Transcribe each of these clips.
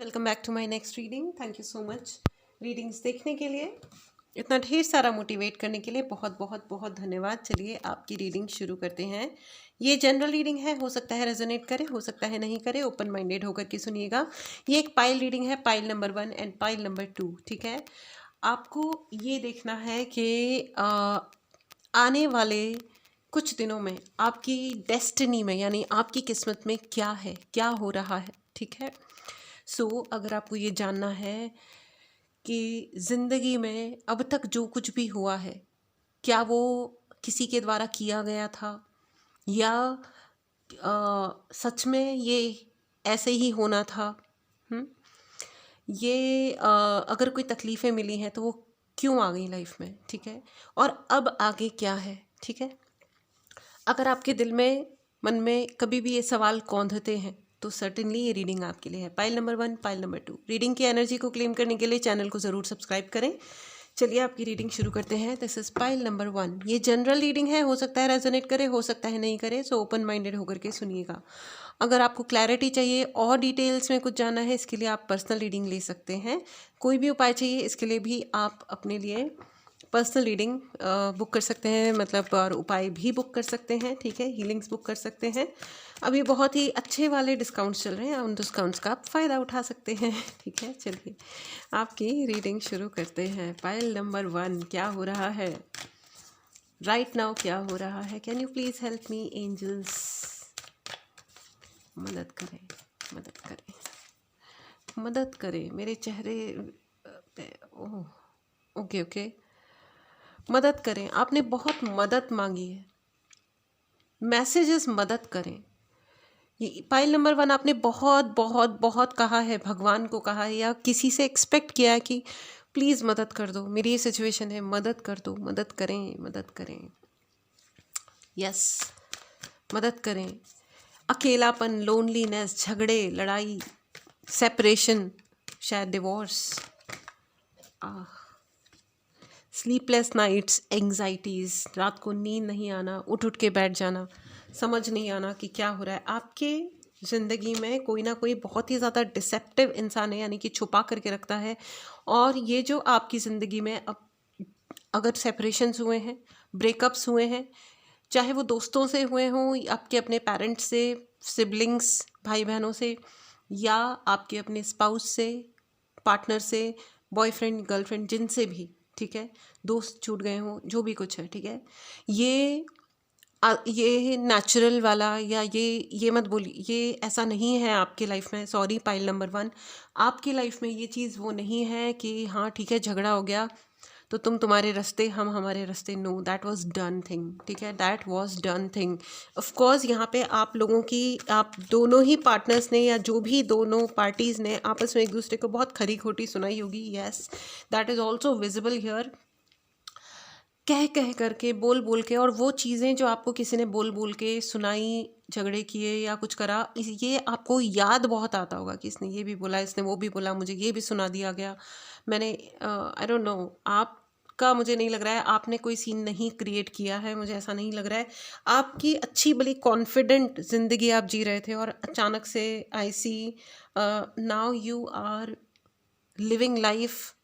Welcome back to my next reading. Thank you so much readings देखने के लिए, इतना ढेर सारा मोटिवेट करने के लिए बहुत बहुत बहुत धन्यवाद। चलिए आपकी रीडिंग शुरू करते हैं। ये जनरल रीडिंग है, हो सकता है रेजोनेट करे, हो सकता है नहीं करे। ओपन माइंडेड होकर के सुनिएगा। ये एक पाइल रीडिंग है, pile number 1 and pile number 2। ठीक है, आपको ये देखना है कि आने वाले कुछ दिनों में आपकी डेस्टिनी में, यानी आपकी किस्मत में क्या है, क्या हो रहा है। ठीक है, अगर आपको ये जानना है कि ज़िंदगी में अब तक जो कुछ भी हुआ है, क्या वो किसी के द्वारा किया गया था या सच में ये ऐसे ही होना था। हुँ? ये अगर कोई तकलीफ़ें मिली हैं तो वो क्यों आ गई लाइफ में। ठीक है, और अब आगे क्या है। ठीक है, अगर आपके दिल में, मन में कभी भी ये सवाल कौंधते हैं तो सर्टेनली ये रीडिंग आपके लिए है। Pile number 1, pile number 2। Reading की एनर्जी को क्लेम करने के लिए चैनल को ज़रूर सब्सक्राइब करें। चलिए आपकी रीडिंग शुरू करते हैं। This is pile number 1। ये जनरल रीडिंग है, हो सकता है रेजोनेट करे, हो सकता है नहीं करे। ओपन माइंडेड होकर के सुनिएगा। अगर आपको क्लैरिटी चाहिए और डिटेल्स में कुछ जानना है, इसके लिए आप पर्सनल रीडिंग ले सकते हैं। कोई भी उपाय चाहिए, इसके लिए भी आप अपने लिए पर्सनल रीडिंग बुक कर सकते हैं, मतलब और उपाय भी बुक कर सकते हैं। ठीक है, हीलिंग्स बुक कर सकते हैं। अभी बहुत ही अच्छे वाले डिस्काउंट्स चल रहे हैं, उन डिस्काउंट्स का आप फ़ायदा उठा सकते हैं। ठीक है, चलिए आपकी रीडिंग शुरू करते हैं। पाइल नंबर 1, क्या हो रहा है राइट नाउ, क्या हो रहा है। Can you please help me angels. मदद करें, मदद करें, मदद करें मेरे चेहरे पे। ओह, ओके ओके, मदद करें। आपने बहुत मदद मांगी है, मैसेजेस मदद करें। ये पाइल नंबर 1, आपने बहुत बहुत बहुत कहा है, भगवान को कहा है या किसी से एक्सपेक्ट किया है कि प्लीज़ मदद कर दो, मेरी ये सिचुएशन है, मदद कर दो, मदद करें, मदद करें। यस, मदद करें। अकेलापन, लोनलीनेस, झगड़े, लड़ाई, सेपरेशन, शायद डिवोर्स, स्लीपलेस नाइट्स, एंग्जाइटीज़, रात को नींद नहीं आना, उठ उठ के बैठ जाना, समझ नहीं आना कि क्या हो रहा है। आपके ज़िंदगी में कोई ना कोई बहुत ही ज़्यादा डिसेप्टिव इंसान है, यानी कि छुपा करके रखता है। और ये जो आपकी ज़िंदगी में अब अगर सेपरेशंस हुए हैं, ब्रेकअप्स हुए हैं, चाहे वो दोस्तों से हुए हों, आपके अपने पेरेंट्स से, सिबलिंग्स, भाई बहनों से, या आपके अपने स्पाउस से, पार्टनर से, बॉयफ्रेंड, गर्लफ्रेंड, जिनसे भी, ठीक है, दोस्त छूट गए हों, जो भी कुछ है। ठीक है, ये नेचुरल वाला, या ये मत बोलिए, ये ऐसा नहीं है आपकी लाइफ में। सॉरी पाइल नंबर 1, आपकी लाइफ में ये चीज़ वो नहीं है कि हाँ ठीक है झगड़ा हो गया तो तुम तुम्हारे रास्ते, हम हमारे रास्ते। No, that was done thing. ठीक है, that was done thing. Of course यहाँ पे आप लोगों की, आप दोनों ही पार्टनर्स ने या जो भी दोनों पार्टीज़ ने आपस में एक दूसरे को बहुत खरी खोटी सुनाई होगी। Yes, that is also visible here. कह कह करके, बोल बोल के, और वो चीज़ें जो आपको किसी ने बोल बोल के सुनाई, झगड़े किए या कुछ करा, ये आपको याद बहुत आता होगा कि इसने ये भी बोला, इसने वो भी बोला, मुझे ये भी सुना दिया गया, मैंने आई डोंट नो। आपका मुझे नहीं लग रहा है, आपने कोई सीन नहीं क्रिएट किया है, मुझे ऐसा नहीं लग रहा है। आपकी अच्छी भली कॉन्फिडेंट ज़िंदगी आप जी रहे थे और अचानक से I see now you are living life,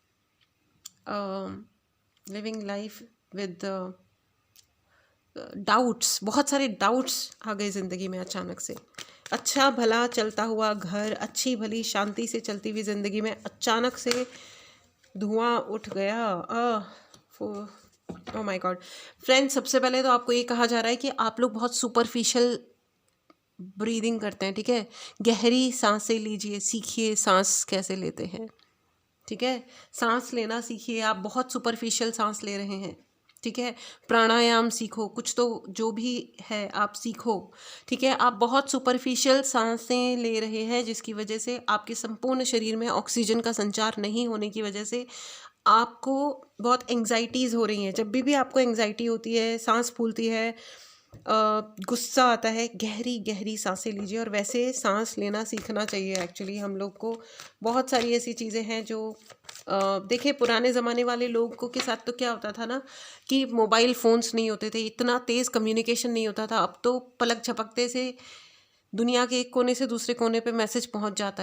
living life with doubts. बहुत सारे डाउट्स आ गए ज़िंदगी में अचानक से। अच्छा भला चलता हुआ घर, अच्छी भली शांति से चलती हुई ज़िंदगी में अचानक से धुआं उठ गया। ओह माय गॉड फ्रेंड्स, सबसे पहले तो आपको ये कहा जा रहा है कि आप लोग बहुत सुपरफिशियल ब्रीदिंग करते हैं। ठीक है, गहरी सांसें लीजिए, सीखिए सांस कैसे लेते हैं। ठीक है, सांस लेना सीखिए। आप बहुत सुपरफिशियल सांस ले रहे हैं। ठीक है, प्राणायाम सीखो, कुछ तो जो भी है आप सीखो। ठीक है, आप बहुत सुपरफिशियल सांसें ले रहे हैं, जिसकी वजह से आपके संपूर्ण शरीर में ऑक्सीजन का संचार नहीं होने की वजह से आपको बहुत एंग्जाइटीज़ हो रही हैं। जब भी आपको एंग्जाइटी होती है, सांस फूलती है, गुस्सा आता है, गहरी गहरी सांसें लीजिए। और वैसे सांस लेना सीखना चाहिए एक्चुअली हम लोग को। बहुत सारी ऐसी चीज़ें हैं जो देखिए, पुराने ज़माने वाले लोगों के साथ तो क्या होता था ना कि मोबाइल फ़ोन्स नहीं होते थे, इतना तेज़ कम्युनिकेशन नहीं होता था। अब तो पलक झपकते से दुनिया के एक कोने से दूसरे कोने पे मैसेज पहुंच जाता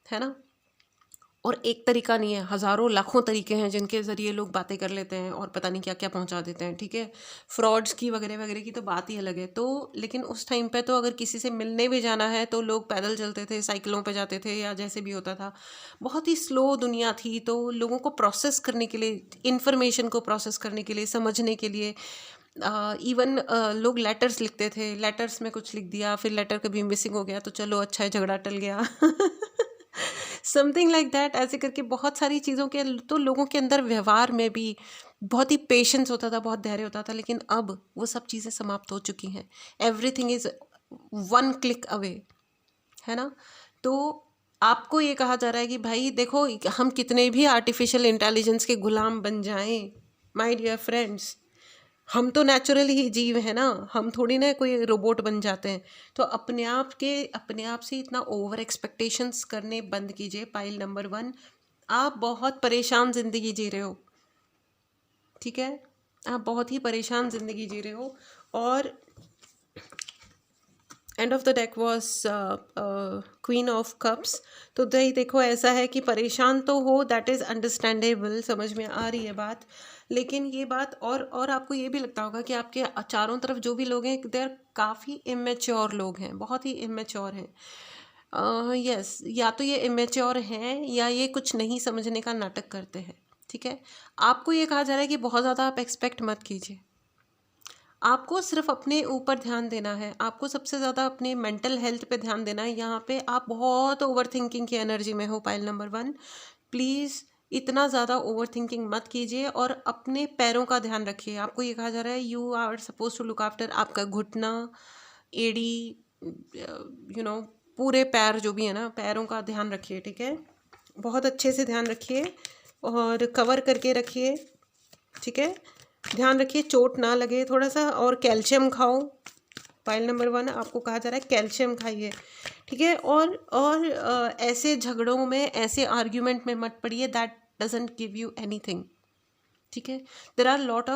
है ना। और एक तरीका नहीं है, हज़ारों लाखों तरीके हैं जिनके ज़रिए लोग बातें कर लेते हैं और पता नहीं क्या क्या पहुंचा देते हैं, ठीक है। फ्रॉड्स की वगैरह वगैरह की तो बात ही अलग है। तो लेकिन उस टाइम पे तो अगर किसी से मिलने भी जाना है तो लोग पैदल चलते थे, साइकिलों पे जाते थे, या जैसे भी होता था। बहुत ही स्लो दुनिया थी, तो लोगों को प्रोसेस करने के लिए, इंफॉर्मेशन को प्रोसेस करने के लिए, समझने के लिए, इवन लोग लेटर्स लिखते थे, लेटर्स में कुछ लिख दिया, फिर लेटर कभी मिसिंग हो गया तो चलो अच्छा है, झगड़ा टल गया। Something like that. ऐसे करके बहुत सारी चीज़ों के, तो लोगों के अंदर व्यवहार में भी बहुत ही पेशेंस होता था, बहुत धैर्य होता था। लेकिन अब वो सब चीज़ें समाप्त हो चुकी हैं। Everything is one click away, है ना। तो आपको ये कहा जा रहा है कि भाई देखो, हम कितने भी आर्टिफिशियल इंटेलिजेंस के गुलाम बन जाएं, माय डियर फ्रेंड्स, हम तो नेचुरल ही जीव हैं ना, हम थोड़ी ना कोई रोबोट बन जाते हैं। तो अपने आप से इतना ओवर एक्सपेक्टेशंस करने बंद कीजिए। पाइल नंबर 1, आप बहुत परेशान ज़िंदगी जी रहे हो, ठीक है। आप बहुत ही परेशान ज़िंदगी जी रहे हो। और end of the deck was queen of cups. तो देखो ऐसा है कि परेशान तो हो, दैट इज़ अंडरस्टैंडेबल, समझ में आ रही है बात। लेकिन ये बात, और आपको ये भी लगता होगा कि आपके चारों तरफ जो भी लोग हैं, दे आर काफ़ी इमेच्योर लोग हैं, बहुत ही इमेच्योर हैं। यस, या तो ये इमेच्योर हैं या ये कुछ नहीं समझने का नाटक करते हैं, ठीक है। आपको ये कहा जा रहा है कि बहुत ज़्यादा आप एक्सपेक्ट मत कीजिए। आपको सिर्फ अपने ऊपर ध्यान देना है, आपको सबसे ज़्यादा अपने मेंटल हेल्थ पे ध्यान देना है। यहाँ पे आप बहुत ओवर थिंकिंग की एनर्जी में हो, पाइल नंबर 1। प्लीज़ इतना ज़्यादा ओवर थिंकिंग मत कीजिए और अपने पैरों का ध्यान रखिए। आपको ये कहा जा रहा है you are suppose to look after आपका घुटना, एड़ी, पूरे पैर जो भी है ना, पैरों का ध्यान रखिए, ठीक है। बहुत अच्छे से ध्यान रखिए और कवर करके रखिए, ठीक है। ध्यान रखिए चोट ना लगे थोड़ा सा। और कैल्शियम खाओ, फाइल नंबर 1 आपको कहा जा रहा है कैल्शियम खाइए, ठीक है। और ऐसे झगड़ों में, ऐसे आर्ग्यूमेंट में मत पड़िए, that doesn't give you anything, ठीक है। There are lot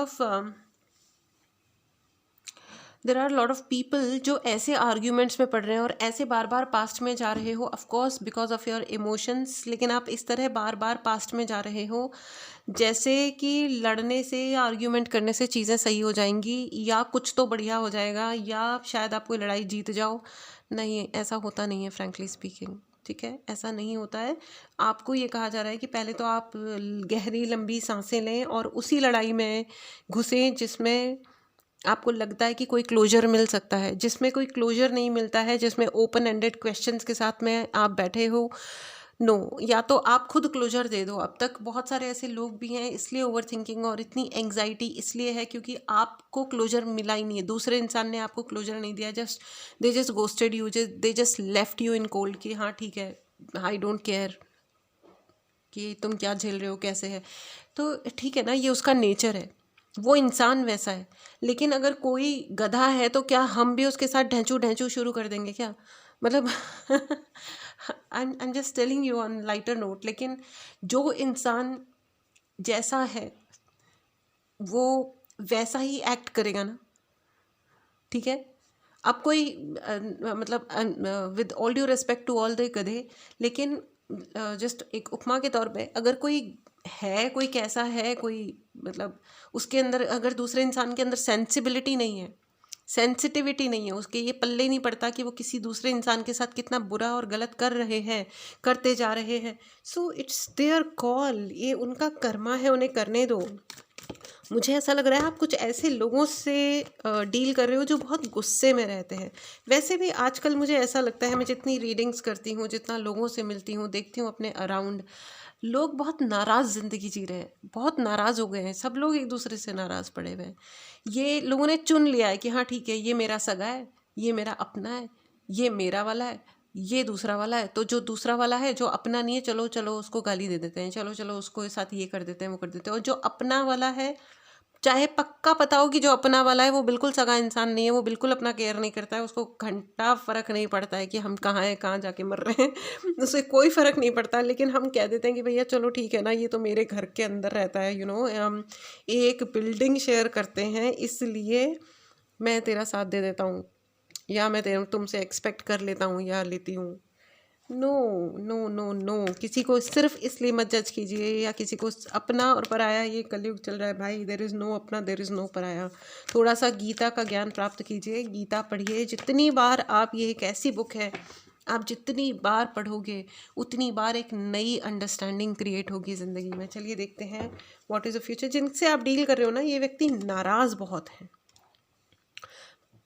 of people जो ऐसे आर्ग्यूमेंट्स में पड़ रहे हैं और ऐसे बार बार पास्ट में जा रहे हो, of course because of your emotions. लेकिन आप इस तरह बार बार पास्ट में जा रहे हो जैसे कि लड़ने से या आर्ग्यूमेंट करने से चीज़ें सही हो जाएंगी, या कुछ तो बढ़िया हो जाएगा, या शायद आप कोई लड़ाई जीत जाओ। नहीं, ऐसा होता नहीं है, फ्रैंकली स्पीकिंग, ठीक है। ऐसा नहीं होता है। आपको ये कहा जा रहा है कि पहले तो आप गहरी लंबी सांसें लें और उसी लड़ाई में घुसें जिसमें आपको लगता है कि कोई क्लोजर मिल सकता है। जिसमें कोई क्लोजर नहीं मिलता है, जिसमें ओपन एंडेड क्वेश्चंस के साथ में आप बैठे हो, नो, या तो आप खुद क्लोजर दे दो। अब तक बहुत सारे ऐसे लोग भी हैं, इसलिए ओवर थिंकिंग और इतनी एंग्जाइटी इसलिए है क्योंकि आपको क्लोजर मिला ही नहीं है, दूसरे इंसान ने आपको क्लोजर नहीं दिया। They just ghosted you, they just left you in cold कि हाँ ठीक है, आई डोंट केयर कि तुम क्या झेल रहे हो, कैसे है। तो ठीक है ना, ये उसका नेचर है, वो इंसान वैसा है। लेकिन अगर कोई गधा है तो क्या हम भी उसके साथ ढैंचू ढैंचू शुरू कर देंगे क्या, मतलब। I am just telling you on lighter note. लेकिन जो इंसान जैसा है वो वैसा ही एक्ट करेगा ना, ठीक है। अब कोई मतलब with all due respect to all the गधे, लेकिन जस्ट एक उपमा के तौर पे, अगर कोई है, कोई कैसा है, कोई मतलब उसके अंदर अगर दूसरे इंसान के अंदर सेंसिबिलिटी नहीं है, सेंसिटिविटी नहीं है, उसके ये पल्ले नहीं पड़ता कि वो किसी दूसरे इंसान के साथ कितना बुरा और गलत कर रहे हैं, करते जा रहे हैं। सो इट्स देयर कॉल, ये उनका कर्मा है, उन्हें करने दो। मुझे ऐसा लग रहा है आप कुछ ऐसे लोगों से डील कर रहे हो जो बहुत गुस्से में रहते हैं। वैसे भी आजकल मुझे ऐसा लगता है, मैं जितनी रीडिंग्स करती हूँ, जितना लोगों से मिलती हूँ, देखती हूँ अपने अराउंड, लोग बहुत नाराज़ ज़िंदगी जी रहे हैं, बहुत नाराज़ हो गए हैं। सब लोग एक दूसरे से नाराज़ पड़े हुए हैं। ये लोगों ने चुन लिया है कि हाँ ठीक है, ये मेरा सगा है, ये मेरा अपना है, ये मेरा वाला है, ये दूसरा वाला है। तो जो दूसरा वाला है, जो अपना नहीं है, चलो चलो उसको गाली दे देते हैं, चलो चलो उसको साथ ये कर देते हैं, वो कर देते हैं। और जो अपना वाला है, चाहे पक्का पता हो कि जो अपना वाला है वो बिल्कुल सगा इंसान नहीं है, वो बिल्कुल अपना केयर नहीं करता है, उसको घंटा फ़र्क नहीं पड़ता है कि हम कहाँ हैं, कहाँ जाके मर रहे हैं। उसे कोई फ़र्क नहीं पड़ता। लेकिन हम कह देते हैं कि भैया चलो ठीक है ना, ये तो मेरे घर के अंदर रहता है, हम एक बिल्डिंग शेयर करते हैं, इसलिए मैं तेरा साथ दे देता हूँ, या मैं तुमसे एक्सपेक्ट कर लेता हूँ या लेती हूँ। नो नो नो नो, किसी को सिर्फ इसलिए मत जज कीजिए, या किसी को अपना और पराया, ये कलयुग चल रहा है भाई, देर इज़ नो अपना, देर इज़ नो पराया। थोड़ा सा गीता का ज्ञान प्राप्त कीजिए, गीता पढ़िए, जितनी बार आप, ये एक ऐसी बुक है, आप जितनी बार पढ़ोगे उतनी बार एक नई अंडरस्टैंडिंग क्रिएट होगी ज़िंदगी में। चलिए देखते हैं व्हाट इज़ द फ्यूचर। जिनसे आप डील कर रहे हो ना, ये व्यक्ति नाराज़ बहुत हैं,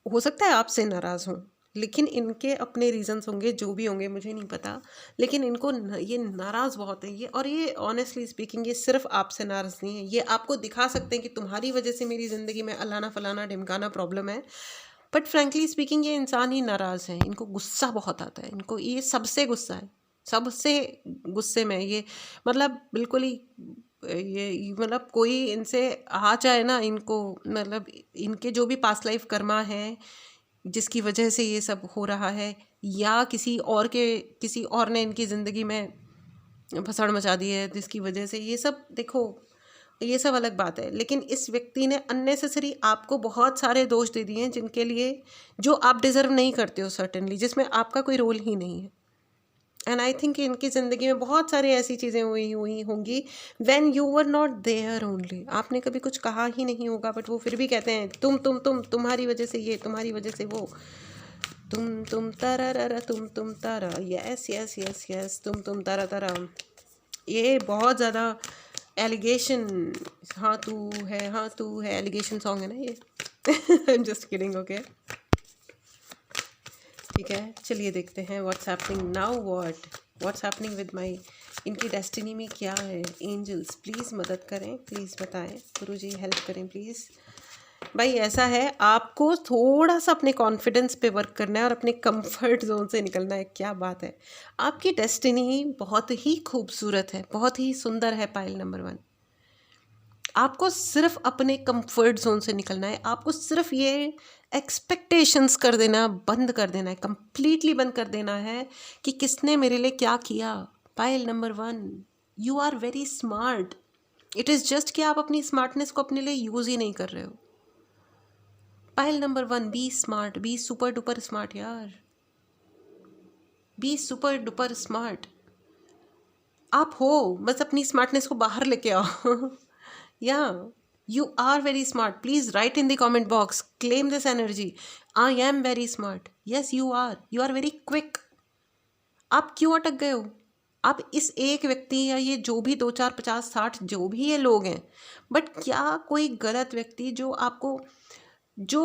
हो सकता है आपसे नाराज़ हों, लेकिन इनके अपने रीजंस होंगे, जो भी होंगे मुझे नहीं पता, लेकिन इनको ये नाराज़ बहुत है ये। और ये ऑनेस्टली स्पीकिंग, ये सिर्फ आपसे नाराज़ नहीं है, ये आपको दिखा सकते हैं कि तुम्हारी वजह से मेरी ज़िंदगी में अलाना फलाना ढिमकाना प्रॉब्लम है। बट फ्रेंकली स्पीकिंग, ये इंसान ही नाराज़ हैं, इनको गुस्सा बहुत आता है, इनको ये सबसे गुस्सा है, सबसे गुस्से में ये, मतलब बिल्कुल ही ये मतलब कोई इनसे आ जाए ना, इनको मतलब इनके जो भी पास्ट लाइफ कर्मा है जिसकी वजह से ये सब हो रहा है, या किसी और ने इनकी ज़िंदगी में भसड़ मचा दी है जिसकी वजह से ये सब, देखो ये सब अलग बात है, लेकिन इस व्यक्ति ने अननेसेसरी आपको बहुत सारे दोष दे दिए हैं जिनके लिए, जो आप डिज़र्व नहीं करते हो सर्टेनली, जिसमें आपका कोई रोल ही नहीं है। एंड आई थिंक इनकी ज़िंदगी में बहुत सारी ऐसी चीज़ें हुई होंगी when you were not there only, आपने कभी कुछ कहा ही नहीं होगा, बट वो फिर भी कहते हैं तुम्हारी वजह से ये, तुम्हारी वजह से वो, तुम तारा, तुम तारा, यस यस यस यस, तुम तारा तारा, ये बहुत ज़्यादा एलिगेशन, हाँ तू है एलिगेशन सॉन्ग है ना ये। I am just kidding, okay ठीक है। चलिए देखते हैं what's happening now, what's happening with my, इनकी डेस्टिनी में क्या है। एंजल्स प्लीज़ मदद करें, प्लीज़ बताएं, गुरुजी हेल्प करें प्लीज़। भाई ऐसा है, आपको थोड़ा सा अपने कॉन्फिडेंस पे वर्क करना है और अपने कंफर्ट जोन से निकलना है। क्या बात है, आपकी डेस्टिनी बहुत ही खूबसूरत है, बहुत ही सुंदर है पाइल नंबर 1। आपको सिर्फ अपने कंफर्ट जोन से निकलना है, आपको सिर्फ ये एक्सपेक्टेशंस कर देना बंद कर देना है, कंप्लीटली बंद कर देना है कि किसने मेरे लिए क्या किया। Pile number 1, you are very smart, it is just कि आप अपनी स्मार्टनेस को अपने लिए यूज़ ही नहीं कर रहे हो। Pile number 1, be smart, be super duper smart यार, बी सुपर डुपर स्मार्ट। आप हो, बस अपनी स्मार्टनेस को बाहर लेके आओ। या you are very smart, please write in the comment box, claim this energy, I am very smart, yes you are very quick. आप क्यों अटक गए हो? आप इस एक व्यक्ति, या ये जो भी 2 4 50 60 जो भी ये लोग हैं, बट क्या कोई गलत व्यक्ति जो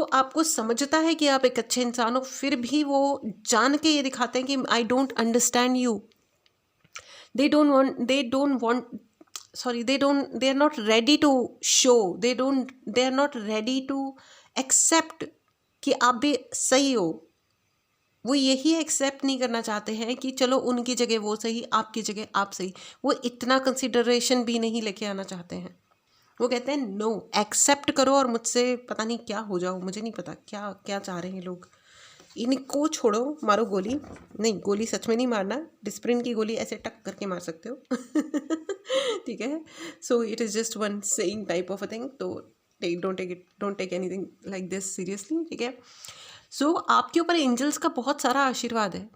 आपको समझता है कि आप एक अच्छे इंसान हो, फिर भी वो जान के ये दिखाते हैं कि I don't understand you, they don't want sorry, they are not ready to show, they are not ready to accept कि आप भी सही हो। वो यही एक्सेप्ट नहीं करना चाहते हैं कि चलो उनकी जगह वो सही, आपकी जगह आप सही, वो इतना कंसिडरेशन भी नहीं लेके आना चाहते हैं। वो कहते हैं नो, एक्सेप्ट करो और मुझसे पता नहीं क्या हो जाओ, मुझे नहीं पता क्या क्या चाह रहे हैं लोग, इनको छोड़ो, मारो गोली। नहीं, गोली सच में नहीं मारना, डिस्प्रिन की गोली ऐसे टक करके मार सकते हो। ठीक है, so it is just one saying type of a thing, तो don't take anything like this seriously, ठीक है। सो आपके ऊपर एंजल्स का बहुत सारा आशीर्वाद है,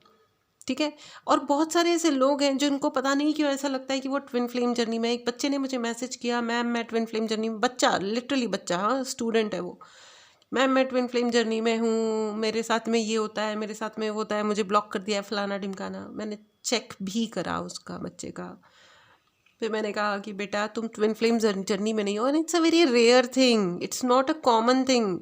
ठीक है। और बहुत सारे ऐसे लोग हैं जिनको पता नहीं क्यों ऐसा लगता है कि वो ट्विन फ्लेम जर्नी में, एक बच्चे ने मुझे मैसेज किया, मैम मैं ट्विन फ्लेम जर्नी में, बच्चा लिटरली बच्चा, हाँ स्टूडेंट है वो, मैम मैं ट्विन फ्लेम जर्नी में हूँ, मेरे साथ में ये होता है, मेरे साथ में वो होता है, मुझे ब्लॉक कर दिया है फलाना ढिमकाना। मैंने चेक भी करा उसका बच्चे का, फिर मैंने कहा कि बेटा तुम ट्विन फ्लेम जर्नी में नहीं हो, and it's a very rare thing, it's not a common thing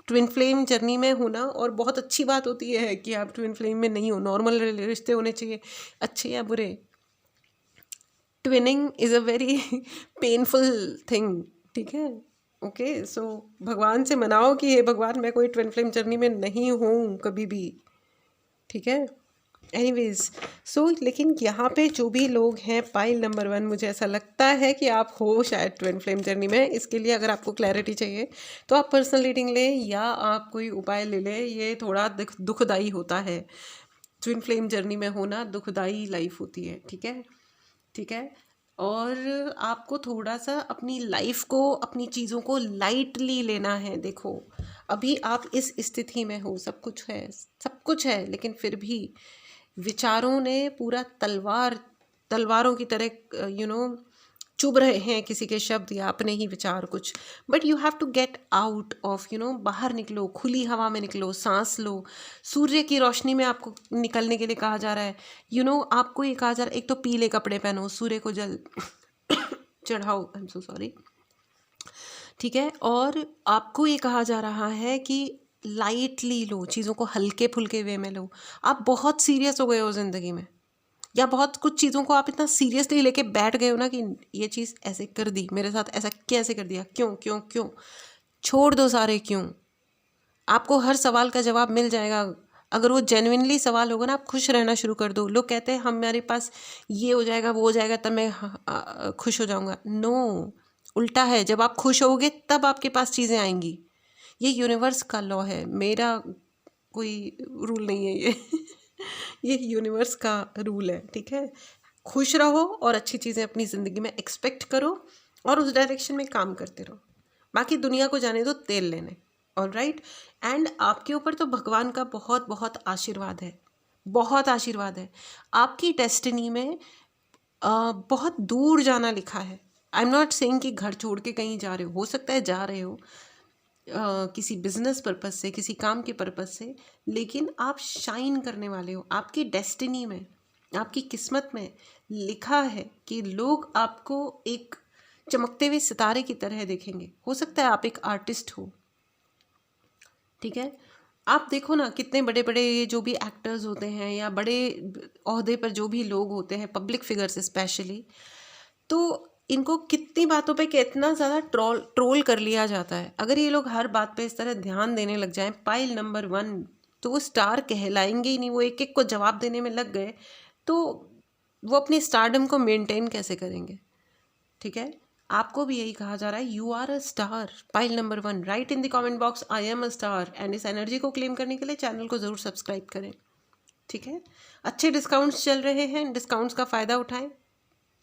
twin flame journey में होना। और बहुत अच्छी बात होती है कि आप ट्विन फ्लेम में नहीं हो, नॉर्मल रिश्ते होने चाहिए, अच्छे या बुरे। Twinning is a very painful thing, ठीक है, ओके। सो भगवान से मनाओ कि हे भगवान मैं कोई ट्विन फ्लेम जर्नी में नहीं हूँ कभी भी, ठीक है। एनीवेज, सो लेकिन यहाँ पे जो भी लोग हैं पाइल नंबर 1, मुझे ऐसा लगता है कि आप हो शायद ट्विन फ्लेम जर्नी में। इसके लिए अगर आपको क्लैरिटी चाहिए तो आप पर्सनल रीडिंग लें या आप कोई उपाय ले लें, ये थोड़ा दुखदाई होता है, ट्विन फ्लेम जर्नी में होना दुखदाई लाइफ होती है, ठीक है, ठीक है। और आपको थोड़ा सा अपनी लाइफ को, अपनी चीज़ों को लाइटली लेना है। देखो अभी आप इस स्थिति में हो, सब कुछ है, सब कुछ है, लेकिन फिर भी विचारों ने पूरा तलवारों की तरह चुभ रहे हैं किसी के शब्द या अपने ही विचार कुछ, but you have to get out of बाहर निकलो, खुली हवा में निकलो, सांस लो। सूर्य की रोशनी में आपको निकलने के लिए कहा जा रहा है। आपको ये कहा जा रहा है, एक तो पीले कपड़े पहनो, सूर्य को जल चढ़ाओ, आई एम सो सॉरी, ठीक है। और आपको ये कहा जा रहा है कि लाइटली लो, चीज़ों को हल्के फुल्के वे में लो। आप बहुत सीरियस हो गए हो ज़िंदगी में, या बहुत कुछ चीज़ों को आप इतना सीरियसली लेके बैठ गए हो ना कि ये चीज़ ऐसे कर दी, मेरे साथ ऐसा कैसे कर दिया, क्यों क्यों क्यों। छोड़ दो सारे क्यों। आपको हर सवाल का जवाब मिल जाएगा। अगर वो जेन्युइनली सवाल होगा ना, आप खुश रहना शुरू कर दो। लोग कहते हैं हमारे पास ये हो जाएगा, वो हो जाएगा, तब मैं खुश हो जाऊंगा। नो, उल्टा है। जब आप खुश होगे तब आपके पास चीज़ें आएंगी। ये यूनिवर्स का लॉ है, मेरा कोई रूल नहीं है ये ये यूनिवर्स का रूल है, ठीक है। खुश रहो और अच्छी चीज़ें अपनी ज़िंदगी में एक्सपेक्ट करो और उस डायरेक्शन में काम करते रहो। बाकी दुनिया को जाने दो तेल लेने, ऑलराइट। एंड आपके ऊपर तो भगवान का बहुत बहुत आशीर्वाद है, बहुत आशीर्वाद है। आपकी डेस्टिनी में बहुत दूर जाना लिखा है। आई एम नॉट सेइंग कि घर छोड़ के कहीं जा रहे हो सकता है जा रहे हो किसी बिजनेस पर्पस से, किसी काम के पर्पस से, लेकिन आप शाइन करने वाले हो। आपकी डेस्टिनी में, आपकी किस्मत में लिखा है कि लोग आपको एक चमकते हुए सितारे की तरह देखेंगे। हो सकता है आप एक आर्टिस्ट हो, ठीक है। आप देखो ना, कितने बड़े बड़े जो भी एक्टर्स होते हैं या बड़े ओहदे पर जो भी लोग होते हैं, पब्लिक फिगर्स स्पेशली, तो इनको कितनी बातों पे कितना ज़्यादा ट्रोल कर लिया जाता है। अगर ये लोग हर बात पे इस तरह ध्यान देने लग जाएं, पाइल नंबर 1, तो वो स्टार कहलाएंगे ही नहीं। वो एक एक को जवाब देने में लग गए तो वो अपनी स्टारडम को मेंटेन कैसे करेंगे, ठीक है। आपको भी यही कहा जा रहा है, you are a star, pile number 1। Write in the comment box, I am a star. And इस एनर्जी को क्लेम करने के लिए चैनल को ज़रूर सब्सक्राइब करें, ठीक है। अच्छे डिस्काउंट्स चल रहे हैं, डिस्काउंट्स का फ़ायदा उठाएं,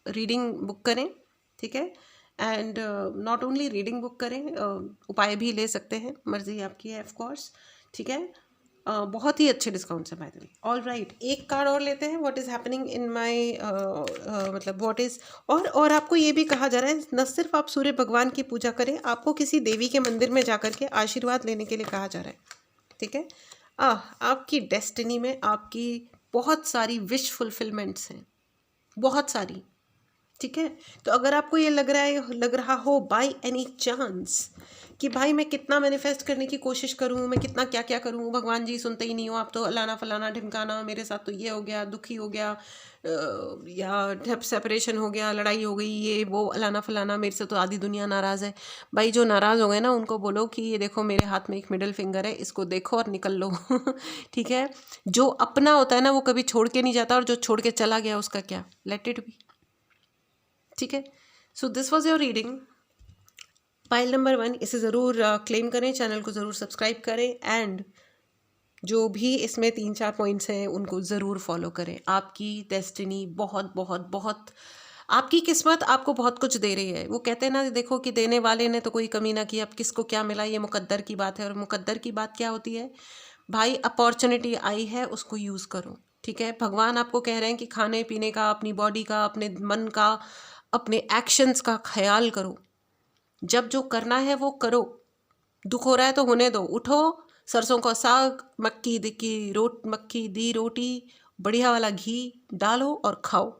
रीडिंग बुक करें, ठीक है। And not only reading book करें, उपाय भी ले सकते हैं, मर्जी आपकी है ऑफ कोर्स, ठीक है। बहुत ही अच्छे डिस्काउंट्स हैं bye the way. All right, एक कार्ड और लेते हैं, what is happening in my मतलब व्हाट इज़। और आपको ये भी कहा जा रहा है, न सिर्फ आप सूर्य भगवान की पूजा करें, आपको किसी देवी के मंदिर में जाकर के आशीर्वाद लेने के लिए कहा जा रहा है, ठीक है। आपकी डेस्टिनी में आपकी बहुत सारी विश फुलफिलमेंट्स हैं, बहुत सारी, ठीक है। तो अगर आपको ये लग रहा हो बाय एनी चांस कि भाई मैं कितना मैनिफेस्ट करने की कोशिश करूं, मैं कितना क्या क्या करूं, भगवान जी सुनते ही नहीं हो, आप तो अलाना फलाना ढिमकाना, मेरे साथ तो ये हो गया, दुखी हो गया, या सेपरेशन हो गया, लड़ाई हो गई, ये वो अलाना फलाना, मेरे से तो आधी दुनिया नाराज़ है। भाई जो नाराज़ हो गए ना, उनको बोलो कि ये देखो मेरे हाथ में एक मिडिल फिंगर है, इसको देखो और निकल लो ठीक है। जो अपना होता है ना, वो कभी छोड़ के नहीं जाता, और जो छोड़ के चला गया उसका क्या, लेट इट बी, ठीक है। So this was your reading, pile number 1। इसे ज़रूर क्लेम करें, चैनल को ज़रूर सब्सक्राइब करें, एंड जो भी इसमें 3-4 पॉइंट्स हैं उनको ज़रूर फॉलो करें। आपकी डेस्टिनी बहुत बहुत बहुत, आपकी किस्मत आपको बहुत कुछ दे रही है। वो कहते हैं ना, देखो कि देने वाले ने तो कोई कमी ना की, अब किसको क्या मिला ये मुकद्दर की बात है। और मुकद्दर की बात क्या होती है भाई, अपॉर्चुनिटी आई है उसको यूज़ करो, ठीक है। भगवान आपको कह रहे हैं कि खाने पीने का, अपनी बॉडी का, अपने मन का, अपने एक्शंस का ख्याल करो। जब जो करना है वो करो, दुख हो रहा है तो होने दो, उठो, सरसों का साग, मक्की दी रोटी, बढ़िया वाला घी डालो और खाओ।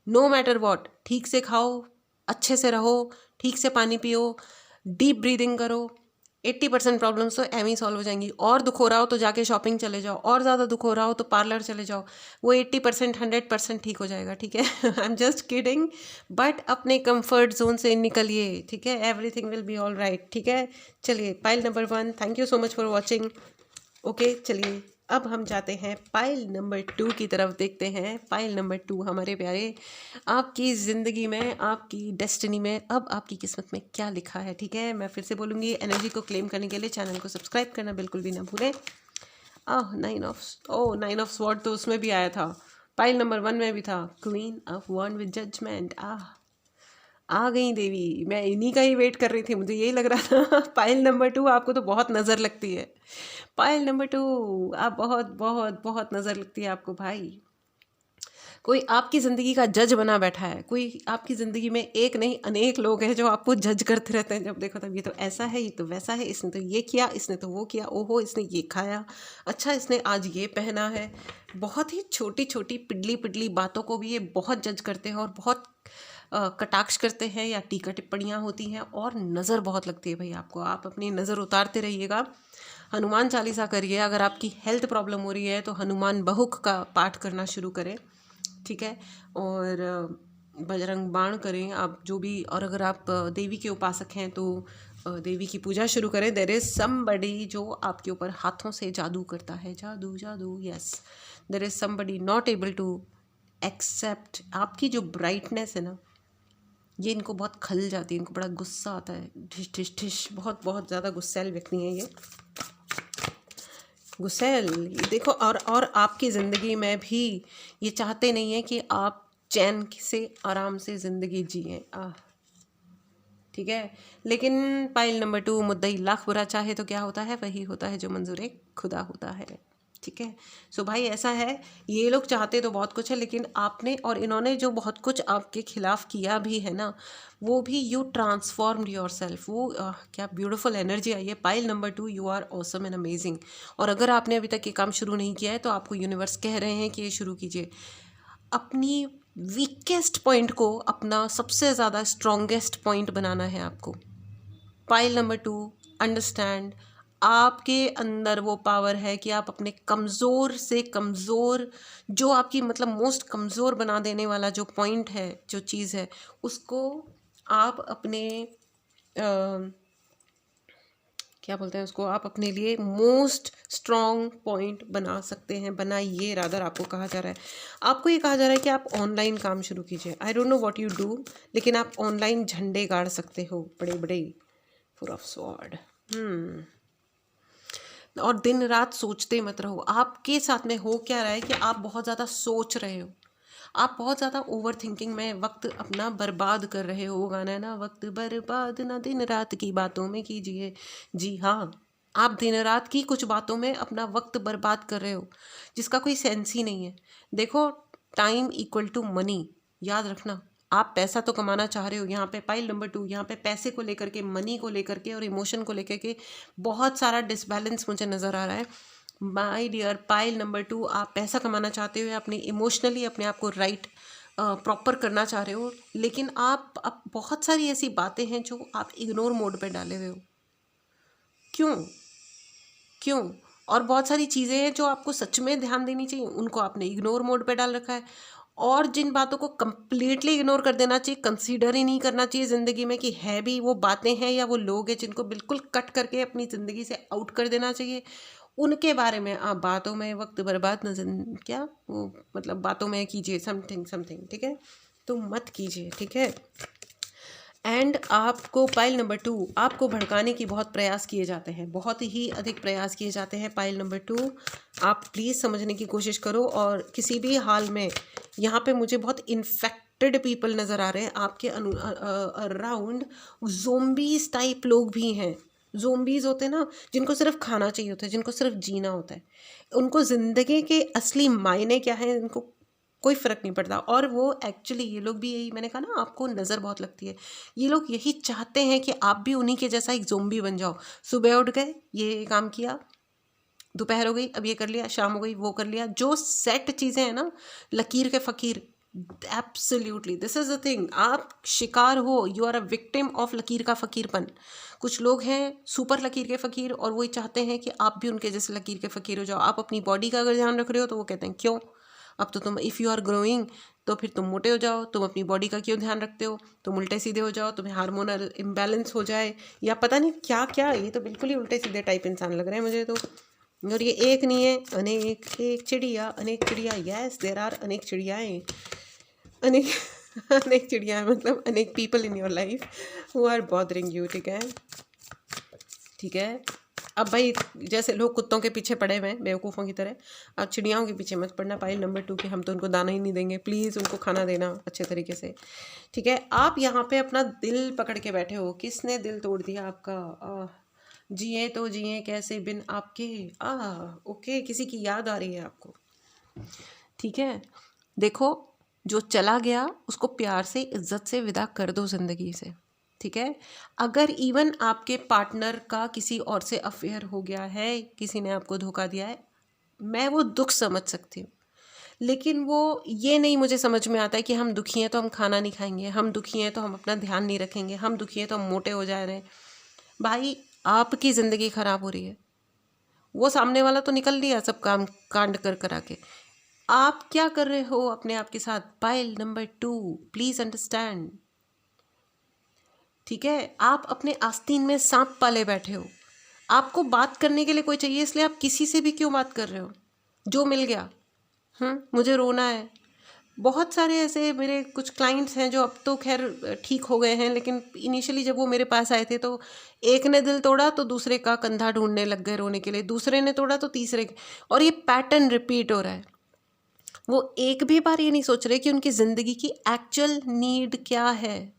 नो मैटर वॉट, ठीक से खाओ, अच्छे से रहो, ठीक से पानी पियो, डीप ब्रीदिंग करो। 80% प्रॉब्लम्स तो एम ही सॉल्व हो जाएंगी। और दुख हो रहा हो तो जाके शॉपिंग चले जाओ, और ज़्यादा दुख हो रहा हो तो पार्लर चले जाओ, वो 80% 100% ठीक हो जाएगा, ठीक है। I am just kidding, but अपने कंफर्ट जोन से निकलिए, ठीक है। Everything will be all right, ठीक है। चलिए, pile number 1, thank you so much for watching. Okay, चलिए अब हम जाते हैं पाइल नंबर 2 की तरफ, देखते हैं पाइल नंबर 2 हमारे प्यारे, आपकी ज़िंदगी में, आपकी डेस्टिनी में, अब आपकी किस्मत में क्या लिखा है, ठीक है। मैं फिर से बोलूँगी, एनर्जी को क्लेम करने के लिए चैनल को सब्सक्राइब करना बिल्कुल भी ना भूलें। 9 ऑफ स्वॉर्ड तो उसमें भी आया था, पाइल नंबर 1 में भी था, queen of wand with judgement. आ गई देवी, मैं इन्हीं का ही वेट कर रही थी, मुझे यही लग रहा था। पायल नंबर 2 आपको तो बहुत नज़र लगती है। पायल नंबर 2 आप बहुत बहुत बहुत नज़र लगती है आपको भाई। कोई आपकी ज़िंदगी का जज बना बैठा है, कोई आपकी ज़िंदगी में एक नहीं अनेक लोग हैं जो आपको जज करते रहते हैं। जब देखो तब ये तो ऐसा है, ये तो वैसा है, इसने तो ये किया, इसने तो वो किया, ओहो इसने ये खाया, अच्छा इसने आज ये पहना है। बहुत ही छोटी छोटी पिडली पिडली बातों को भी ये बहुत जज करते हैं और बहुत कटाक्ष करते हैं या टीका टिप्पणियाँ होती हैं और नज़र बहुत लगती है भाई आपको। आप अपनी नज़र उतारते रहिएगा, हनुमान चालीसा करिए। अगर आपकी हेल्थ प्रॉब्लम हो रही है तो हनुमान बहुक का पाठ करना शुरू करें, ठीक है। और बजरंग बाण करें आप जो भी। और अगर आप देवी के उपासक हैं तो देवी की पूजा शुरू करें। देयर इज़ समबडी जो आपके ऊपर हाथों से जादू करता है, जादू जादू, yes. There is somebody not able to accept आपकी जो ब्राइटनेस है ना, ये इनको बहुत खल जाती है, इनको बड़ा गुस्सा आता है, ठिश ठिश ठिश, बहुत बहुत ज़्यादा गुस्सैल व्यक्ति हैं ये, गुस्सैल। ये देखो और आपकी ज़िंदगी में भी ये चाहते नहीं हैं कि आप चैन से आराम से ज़िंदगी जिएं। ठीक है। लेकिन पाइल नंबर 2 मुद्दई लाख बुरा चाहे तो क्या होता है, वही होता है जो मंजूर खुदा होता है। ठीक है। सो भाई ऐसा है, ये लोग चाहते तो बहुत कुछ है, लेकिन आपने और इन्होंने जो बहुत कुछ आपके खिलाफ किया भी है ना, वो भी यू ट्रांसफॉर्म्ड योर सेल्फ। वो क्या ब्यूटीफुल एनर्जी आई है। Pile number 2 you are awesome and amazing. और अगर आपने अभी तक ये काम शुरू नहीं किया है तो आपको यूनिवर्स कह रहे हैं कि ये शुरू कीजिए। अपनी वीकेस्ट पॉइंट को अपना सबसे ज़्यादा स्ट्रॉन्गेस्ट पॉइंट बनाना है आपको। पाइल नंबर 2 अंडरस्टैंड, आपके अंदर वो पावर है कि आप अपने कमज़ोर से कमज़ोर, जो आपकी मतलब मोस्ट कमज़ोर बना देने वाला जो पॉइंट है, जो चीज़ है, उसको आप अपने क्या बोलते हैं उसको, आप अपने लिए मोस्ट स्ट्रॉन्ग पॉइंट बना सकते हैं। बनाइए, रादर आपको कहा जा रहा है, आपको ये कहा जा रहा है कि आप ऑनलाइन काम शुरू कीजिए। I don't know what you do, लेकिन आप ऑनलाइन झंडे गाड़ सकते हो बड़े बड़े, 4 ऑफ स्वॉर्ड। और दिन रात सोचते मत रहो। आपके साथ में हो क्या रहा है कि आप बहुत ज़्यादा सोच रहे हो, आप बहुत ज़्यादा ओवर थिंकिंग में वक्त अपना बर्बाद कर रहे हो। वो गाना है ना, वक्त बर्बाद ना दिन रात की बातों में कीजिए। जी हाँ, आप दिन रात की कुछ बातों में अपना वक्त बर्बाद कर रहे हो जिसका कोई सेंस ही नहीं है। देखो, टाइम इक्वल टू मनी, याद रखना। आप पैसा तो कमाना चाह रहे हो, यहाँ पे पाइल नंबर 2, यहाँ पे पैसे को लेकर के, मनी को लेकर के और इमोशन को लेकर के बहुत सारा डिसबैलेंस मुझे नज़र आ रहा है। माय डियर पाइल नंबर 2, आप पैसा कमाना चाहते हो, अपनी इमोशनली अपने आप को राइट प्रॉपर करना चाह रहे हो, लेकिन आप अब बहुत सारी ऐसी बातें हैं जो आप इग्नोर मोड पे डाले हुए हो। क्यों क्यों? और बहुत सारी चीज़ें हैं जो आपको सच में ध्यान देनी चाहिए, उनको आपने इग्नोर मोड पे डाल रखा है। और जिन बातों को कंप्लीटली इग्नोर कर देना चाहिए, कंसीडर ही नहीं करना चाहिए ज़िंदगी में कि है भी, वो बातें हैं या वो लोग हैं, जिनको बिल्कुल कट करके अपनी ज़िंदगी से आउट कर देना चाहिए, उनके बारे में आप बातों में वक्त बर्बाद नजर क्या वो मतलब बातों में कीजिए समथिंग समथिंग, ठीक है। तो मत कीजिए, ठीक है। एंड आपको पाइल नंबर 2, आपको भड़काने की बहुत प्रयास किए जाते हैं, बहुत ही अधिक प्रयास किए जाते हैं। पाइल नंबर 2, आप प्लीज़ समझने की कोशिश करो। और किसी भी हाल में यहाँ पे मुझे बहुत इन्फेक्टेड पीपल नज़र आ रहे हैं आपके अराउंड। ज़ोंबीज़ टाइप लोग भी हैं। ज़ोंबीज़ होते हैं ना, जिनको सिर्फ खाना चाहिए होता है, जिनको सिर्फ जीना होता है, उनको ज़िंदगी के असली मायने क्या है इनको कोई फ़र्क नहीं पड़ता। और वो एक्चुअली ये लोग भी यही, मैंने कहा ना आपको नज़र बहुत लगती है, ये लोग यही चाहते हैं कि आप भी उन्हीं के जैसा एक ज़ोंबी बन जाओ। सुबह उठ गए, ये काम किया, दोपहर हो गई, अब ये कर लिया, शाम हो गई, वो कर लिया, जो सेट चीज़ें हैं ना, लकीर के फ़कीर। Absolutely this is the thing, आप शिकार हो, you are a victim of लकीर का फ़कीरपन। कुछ लोग हैं सुपर लकीर के फ़कीर, और वही चाहते हैं कि आप भी उनके जैसे लकीर के फ़कीर हो जाओ। आप अपनी बॉडी का अगर ध्यान रख रहे हो तो वो कहते हैं क्यों, अब तो तुम इफ़ यू आर ग्रोइंग तो फिर तुम मोटे हो जाओ, तुम अपनी बॉडी का क्यों ध्यान रखते हो, तुम उल्टे सीधे हो जाओ, तुम्हें हार्मोनल इम्बैलेंस हो जाए, या पता नहीं क्या क्या। ये तो बिल्कुल ही उल्टे सीधे टाइप इंसान लग रहे हैं मुझे तो। और ये एक नहीं है, अनेक, एक चिड़िया अनेक चिड़िया, यस देयर आर अनेक चिड़ियाएँ, अनेक अनेक चिड़िया, मतलब अनेक people in your life who are bothering you, ठीक है, ठीक है। अब भाई जैसे लोग कुत्तों के पीछे पड़े हुए हैं बेवकूफ़ों की तरह, अब चिड़ियाओं के पीछे मत पड़ना। पाइल नंबर 2 कि हम तो उनको दाना ही नहीं देंगे, प्लीज़ उनको खाना देना अच्छे तरीके से, ठीक है। आप यहाँ पे अपना दिल पकड़ के बैठे हो, किसने दिल तोड़ दिया आपका? जिए तो जिए कैसे बिन आपके, ओके, किसी की याद आ रही है आपको, ठीक है। देखो, जो चला गया उसको प्यार से इज्जत से विदा कर दो ज़िंदगी से, ठीक है। अगर इवन आपके पार्टनर का किसी और से अफेयर हो गया है, किसी ने आपको धोखा दिया है, मैं वो दुख समझ सकती हूँ, लेकिन वो ये नहीं मुझे समझ में आता है कि हम दुखी हैं तो हम खाना नहीं खाएंगे, हम दुखी हैं तो हम अपना ध्यान नहीं रखेंगे, हम दुखी हैं तो हम मोटे हो जा रहे हैं। भाई आपकी ज़िंदगी ख़राब हो रही है, वो सामने वाला तो निकल लिया सब काम कांड कर करा के, आप क्या कर रहे हो अपने आप के साथ? पाइल नंबर 2, प्लीज़ अंडरस्टैंड, ठीक है। आप अपने आस्तीन में सांप पाले बैठे हो, आपको बात करने के लिए कोई चाहिए, इसलिए आप किसी से भी क्यों बात कर रहे हो? जो मिल गया, मुझे रोना है। बहुत सारे ऐसे मेरे कुछ क्लाइंट्स हैं जो अब तो खैर ठीक हो गए हैं, लेकिन इनिशियली जब वो मेरे पास आए थे तो एक ने दिल तोड़ा तो दूसरे का कंधा ढूंढने लग गए रोने के लिए, दूसरे ने तोड़ा तो तीसरे और ये पैटर्न रिपीट हो रहा है। वो एक भी बार ये नहीं सोच रहे कि उनकी ज़िंदगी की एक्चुअल नीड क्या है।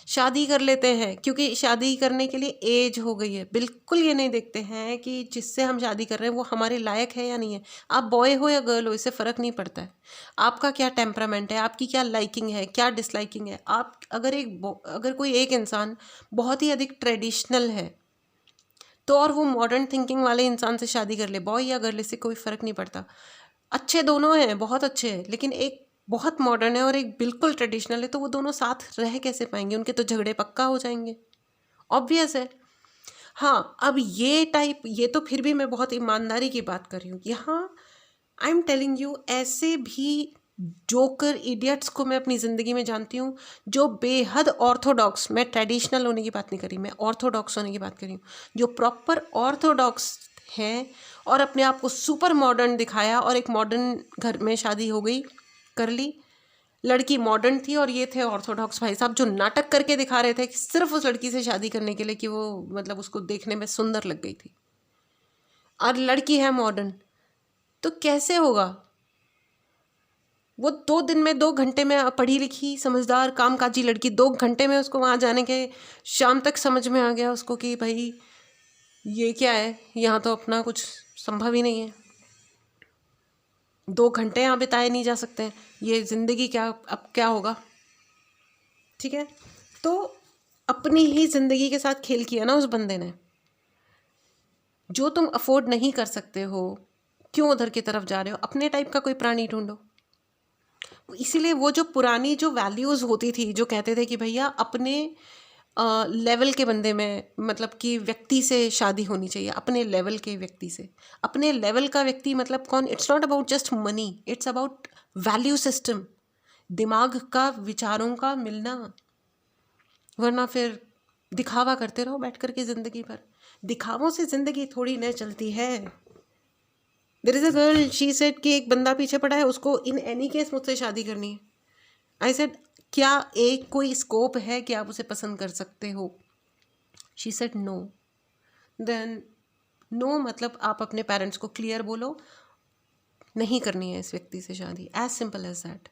शादी कर लेते हैं क्योंकि शादी करने के लिए एज हो गई है, बिल्कुल ये नहीं देखते हैं कि जिससे हम शादी कर रहे हैं वो हमारे लायक है या नहीं है। आप बॉय हो या गर्ल हो, इससे फ़र्क नहीं पड़ता है। आपका क्या टेम्परामेंट है, आपकी क्या लाइकिंग है, क्या डिसलाइकिंग है। आप अगर कोई एक इंसान बहुत ही अधिक ट्रेडिशनल है तो और वो मॉडर्न थिंकिंग वाले इंसान से शादी कर ले, बॉय या गर्ल, इससे कोई फ़र्क नहीं पड़ता। अच्छे दोनों हैं, बहुत अच्छे हैं, लेकिन एक बहुत मॉडर्न है और एक बिल्कुल ट्रेडिशनल है, तो वो दोनों साथ रह कैसे पाएंगे? उनके तो झगड़े पक्का हो जाएंगे, ऑब्वियस है। हाँ, अब ये तो फिर भी मैं बहुत ईमानदारी की बात कर रही हूँ यहाँ। आई एम टेलिंग यू, ऐसे भी जोकर इडियट्स को मैं अपनी ज़िंदगी में जानती हूँ जो बेहद ऑर्थोडॉक्स, मैं ट्रेडिशनल होने की बात नहीं कर रही, मैं ऑर्थोडॉक्स होने की बात कर रही हूँ, जो प्रॉपर ऑर्थोडॉक्स हैं और अपने आप को सुपर मॉडर्न दिखाया और एक मॉडर्न घर में शादी हो गई, कर ली। लड़की मॉडर्न थी और ये थे ऑर्थोडॉक्स भाई साहब जो नाटक करके दिखा रहे थे कि सिर्फ उस लड़की से शादी करने के लिए कि वो मतलब उसको देखने में सुंदर लग गई थी, और लड़की है मॉडर्न, तो कैसे होगा? वो 2 दिन में 2 घंटे में पढ़ी लिखी समझदार कामकाजी लड़की, 2 घंटे में उसको वहाँ जाने के शाम तक समझ में आ गया उसको कि भाई ये क्या है, यहाँ तो अपना कुछ संभव ही नहीं है, 2 घंटे यहाँ बिताए नहीं जा सकते, ये ज़िंदगी क्या, अब क्या होगा, ठीक है। तो अपनी ही ज़िंदगी के साथ खेल किया ना उस बंदे ने। जो तुम अफोर्ड नहीं कर सकते हो, क्यों उधर की तरफ जा रहे हो? अपने टाइप का कोई प्राणी ढूंढो। इसीलिए वो जो पुरानी जो वैल्यूज़ होती थी, जो कहते थे कि भैया अपने लेवल के बंदे में, मतलब कि व्यक्ति से शादी होनी चाहिए, अपने लेवल के व्यक्ति से। अपने लेवल का व्यक्ति मतलब कौन? It's not about just money, it's about value system, दिमाग का, विचारों का मिलना। वरना फिर दिखावा करते रहो बैठ कर के ज़िंदगी भर। दिखावों से ज़िंदगी थोड़ी न चलती है। There is a girl, she said कि एक बंदा पीछे पड़ा है, उसको इन एनी केस मुझसे शादी करनी है। आई सेड क्या एक कोई स्कोप है कि आप उसे पसंद कर सकते हो? She said no. Then no मतलब आप अपने पेरेंट्स को क्लियर बोलो नहीं करनी है इस व्यक्ति से शादी, एज सिंपल एज दैट।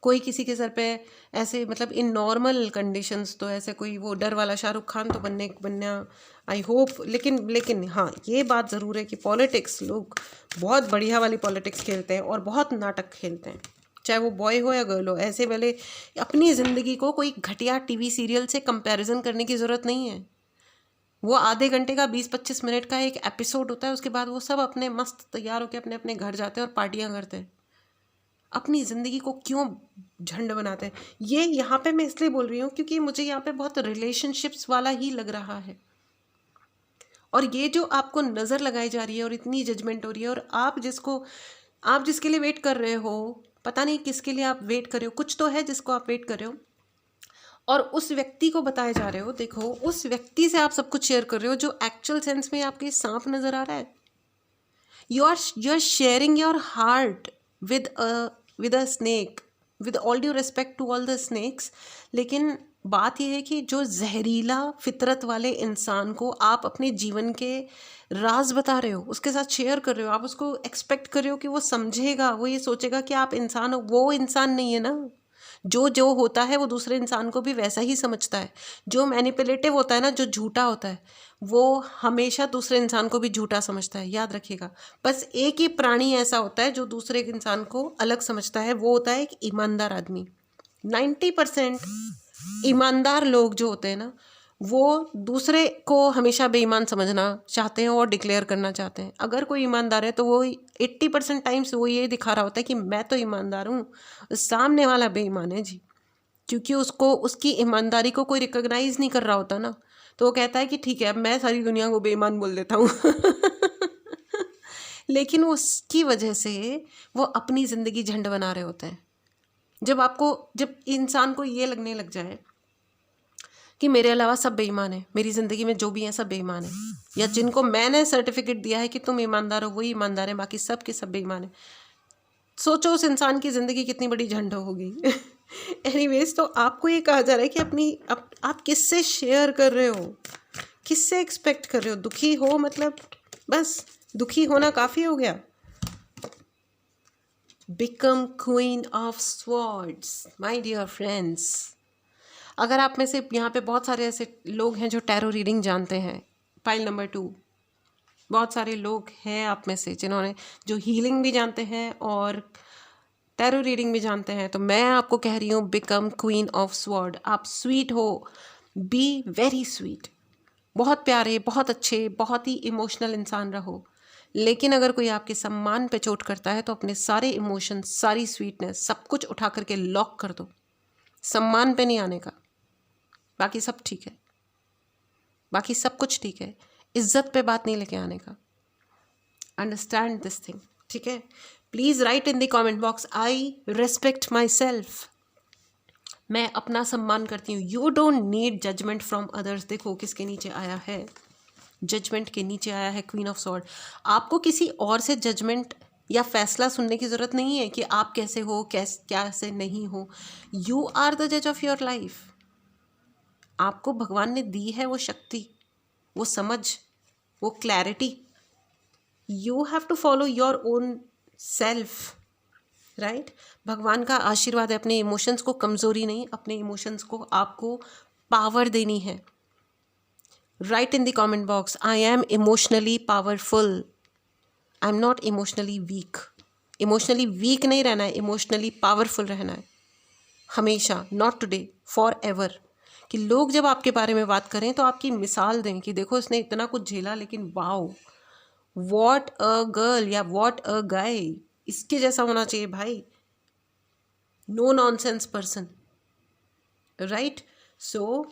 कोई किसी के सर पे ऐसे मतलब इन नॉर्मल कंडीशंस तो ऐसे कोई वो डर वाला शाहरुख खान तो बनना आई होप, लेकिन हाँ ये बात ज़रूर है कि पॉलिटिक्स, लोग बहुत बढ़िया वाली पॉलिटिक्स खेलते हैं और बहुत नाटक खेलते हैं, चाहे वो बॉय हो या गर्ल हो। ऐसे वाले अपनी ज़िंदगी को कोई घटिया टीवी सीरियल से कंपैरिजन करने की ज़रूरत नहीं है। वो आधे घंटे का 20-25 मिनट का एक एपिसोड होता है, उसके बाद वो सब अपने मस्त तैयार होकर अपने अपने घर जाते हैं और पार्टियां करते हैं। अपनी ज़िंदगी को क्यों झंड बनाते हैं? ये यहाँ पे मैं इसलिए बोल रही हूँ क्योंकि मुझे यहाँ पे बहुत रिलेशनशिप्स वाला ही लग रहा है, और ये जो आपको नज़र लगाई जा रही है और इतनी जजमेंट हो रही है, और आप जिसके लिए वेट कर रहे हो, पता नहीं किसके लिए आप वेट कर रहे हो, कुछ तो है जिसको आप वेट कर रहे हो, और उस व्यक्ति को बताए जा रहे हो, देखो उस व्यक्ति से आप सब कुछ शेयर कर रहे हो जो एक्चुअल सेंस में आपके सांप नज़र आ रहा है। You are sharing your heart with a snake, with all due respect to all the snakes, लेकिन बात यह है कि जो जहरीला फितरत वाले इंसान को आप अपने जीवन के राज बता रहे हो, उसके साथ शेयर कर रहे हो, आप उसको एक्सपेक्ट कर रहे हो कि वो समझेगा, वो ये सोचेगा कि आप इंसान हो, वो इंसान नहीं है ना। जो जो होता है वो दूसरे इंसान को भी वैसा ही समझता है। जो मैनिपुलेटिव होता है ना, जो झूठा होता है, वो हमेशा दूसरे इंसान को भी झूठा समझता है, याद रखिएगा। बस एक ही प्राणी ऐसा होता है जो दूसरे इंसान को अलग समझता है, वो होता है एक ईमानदार आदमी। 90% ईमानदार लोग जो होते हैं ना, वो दूसरे को हमेशा बेईमान समझना चाहते हैं और डिक्लेयर करना चाहते हैं। अगर कोई ईमानदार है तो वो 80% टाइम्स वो ये दिखा रहा होता है कि मैं तो ईमानदार हूँ, सामने वाला बेईमान है जी। क्योंकि उसको उसकी ईमानदारी को कोई रिकॉग्नाइज नहीं कर रहा होता ना, तो वो कहता है कि ठीक है, अब मैं सारी दुनिया को बेईमान बोल देता हूँ। लेकिन उसकी वजह से वो अपनी ज़िंदगी झंड बना रहे होते हैं। जब इंसान को ये लगने लग जाए कि मेरे अलावा सब बेईमान है, मेरी ज़िंदगी में जो भी है सब बेईमान है, या जिनको मैंने सर्टिफिकेट दिया है कि तुम ईमानदार हो वही ईमानदार है, बाकी सब के सब बेईमान है, सोचो उस इंसान की ज़िंदगी कितनी बड़ी झंड होगी। एनीवेज, तो आपको ये कहा जा रहा है कि आप किससे शेयर कर रहे हो, किससे एक्सपेक्ट कर रहे हो। दुखी हो मतलब बस दुखी होना काफ़ी हो गया। Become queen of swords my dear friends. अगर आप में से यहाँ पे बहुत सारे ऐसे लोग हैं जो टैरो रीडिंग जानते हैं, पाइल नंबर 2, बहुत सारे लोग हैं आप में से जिन्होंने जो हीलिंग भी जानते हैं और टैरो रीडिंग भी जानते हैं, तो मैं आपको कह रही हूँ बिकम क्वीन ऑफ स्वॉर्ड। आप स्वीट हो, बी वेरी स्वीट, बहुत प्यारे, बहुत अच्छे, बहुत ही इमोशनल इंसान रहो। लेकिन अगर कोई आपके सम्मान पे चोट करता है तो अपने सारे इमोशन, सारी स्वीटनेस, सब कुछ उठा करके लॉक कर दो। सम्मान पे नहीं आने का, बाकी सब ठीक है, बाकी सब कुछ ठीक है। इज्जत पे बात नहीं लेके आने का। अंडरस्टैंड दिस थिंग, ठीक है। Please write in the comment box, I respect myself. मैं अपना सम्मान करती हूँ। You don't need judgement from others. देखो किसके नीचे आया है, जजमेंट के नीचे आया है क्वीन ऑफ स्वॉर्ड। आपको किसी और से जजमेंट या फैसला सुनने की ज़रूरत नहीं है कि आप कैसे हो, कैसे नहीं हो। यू आर द जज ऑफ योर लाइफ। आपको भगवान ने दी है वो शक्ति, वो समझ, वो clarity. You have to follow your own self, right. भगवान का आशीर्वाद है। अपने इमोशंस को कमज़ोरी नहीं, अपने इमोशंस को आपको पावर देनी है। Right in the comment box, I am emotionally powerful, I am not emotionally weak. Emotionally weak नहीं रहना है, इमोशनली पावरफुल रहना है हमेशा, नॉट टुडे, फॉर एवर। कि लोग जब आपके बारे में बात करें तो आपकी मिसाल दें कि देखो इसने इतना कुछ झेला, लेकिन वाओ व्हाट अ गर्ल या व्हाट अ गाय, इसके जैसा होना चाहिए भाई। No nonsense person, right. So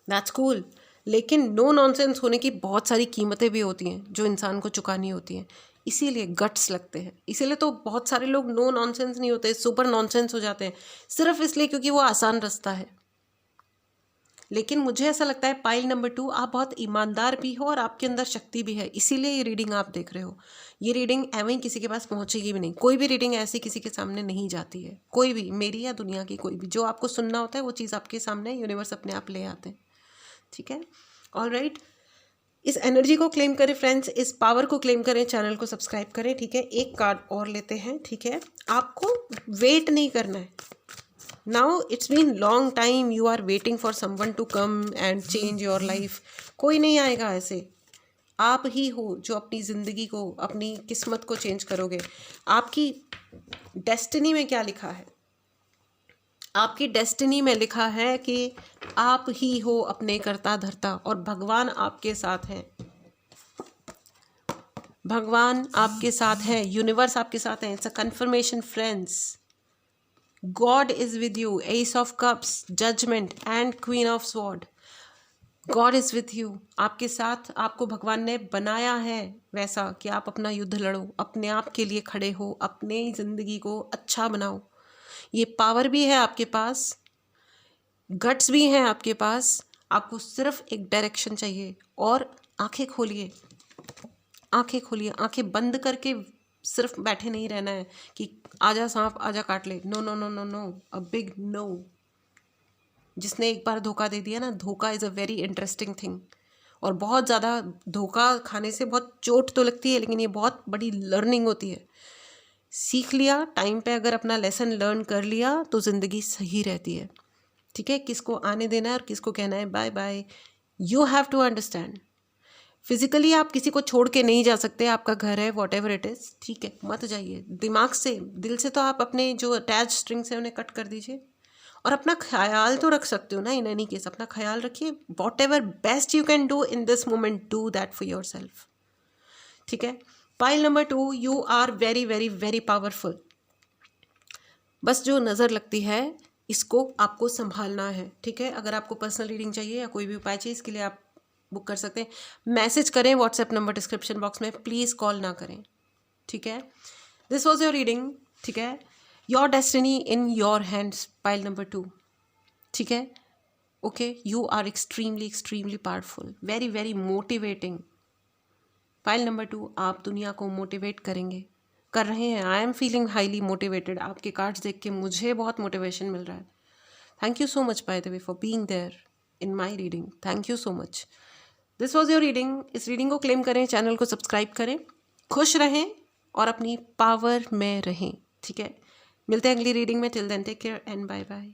that's cool. लेकिन नो नॉनसेंस होने की बहुत सारी कीमतें भी होती हैं जो इंसान को चुकानी होती हैं, इसीलिए गट्स लगते हैं। इसीलिए तो बहुत सारे लोग नो नॉनसेंस नहीं होते, सुपर नॉनसेंस हो जाते हैं, सिर्फ इसलिए क्योंकि वो आसान रास्ता है। लेकिन मुझे ऐसा लगता है पाइल नंबर 2, आप बहुत ईमानदार भी हो और आपके अंदर शक्ति भी है, इसीलिए ये रीडिंग आप देख रहे हो। ये रीडिंग एवं किसी के पास पहुंचेगी भी नहीं। कोई भी रीडिंग ऐसी किसी के सामने नहीं जाती है, कोई भी, मेरी या दुनिया की कोई भी। जो आपको सुनना होता है वो चीज़ आपके सामने यूनिवर्स अपने आप ले आते हैं, ठीक है। ऑल राइट, इस एनर्जी को क्लेम करें फ्रेंड्स, इस पावर को क्लेम करें, चैनल को सब्सक्राइब करें, ठीक है। एक कार्ड और लेते हैं, ठीक है। आपको वेट नहीं करना है। Now it's been long time you are waiting for someone to come and change your life. कोई नहीं आएगा ऐसे, आप ही हो जो अपनी ज़िंदगी को, अपनी किस्मत को चेंज करोगे। आपकी डेस्टिनी में क्या लिखा है? आपकी डेस्टिनी में लिखा है कि आप ही हो अपने कर्ता धर्ता, और भगवान आपके साथ हैं। भगवान आपके साथ है, यूनिवर्स आपके साथ है। It's a confirmation friends. God is with you, ace of cups, judgement and queen of sword. God is with you, आपके साथ। आपको भगवान ने बनाया है वैसा कि आप अपना युद्ध लड़ो, अपने आप के लिए खड़े हो, अपने ज़िंदगी को अच्छा बनाओ। ये पावर भी है आपके पास, गट्स भी हैं आपके पास। आपको सिर्फ एक डायरेक्शन चाहिए, और आंखें खोलिए, आंखें खोलिए, आंखें बंद करके सिर्फ बैठे नहीं रहना है कि आजा सांप आजा काट ले, no no no no no, a big no. जिसने एक बार धोखा दे दिया ना, धोखा is a very interesting thing, और बहुत ज़्यादा धोखा खाने से बहुत चोट तो लगती है, लेकिन ये बहुत बड़ी लर्निंग होती है। सीख लिया टाइम पे, अगर अपना लेसन लर्न कर लिया तो ज़िंदगी सही रहती है। ठीक है, किसको आने देना है और किसको कहना है bye bye, you have to understand. Physically आप किसी को छोड़ के नहीं जा सकते, आपका घर है, वॉट एवर इट इज़, ठीक है, मत जाइए। दिमाग से, दिल से तो आप अपने जो अटैच स्ट्रिंग्स हैं उन्हें कट कर दीजिए, और अपना ख्याल तो रख सकते हो ना। इन एनी केस अपना ख्याल रखिए, whatever best you can do in this moment, do that for yourself. ठीक है। Pile number 2, you are very very very powerful. बस जो नज़र लगती है इसको आपको संभालना है। ठीक है, अगर आपको पर्सनल रीडिंग चाहिए या कोई भी उपाय चाहिए, इसके लिए आप बुक कर सकते हैं। मैसेज करें व्हाट्सएप नंबर डिस्क्रिप्शन बॉक्स में, प्लीज़ कॉल ना करें। ठीक है, दिस वॉज योर रीडिंग। ठीक है, your destiny in your hands, pile number 2। ठीक है, okay, you are extremely extremely powerful, very very motivating. Pile number 2, आप दुनिया को मोटिवेट करेंगे, कर रहे हैं। I am feeling highly motivated, आपके कार्ड्स देख के मुझे बहुत मोटिवेशन मिल रहा है। Thank you so much by the way for being there in my reading, thank you so much. This was your reading. इस रीडिंग को क्लेम करें, चैनल को सब्सक्राइब करें, खुश रहें और अपनी पावर में रहें। ठीक है, मिलते हैं अगली रीडिंग में। Till then take care and bye bye.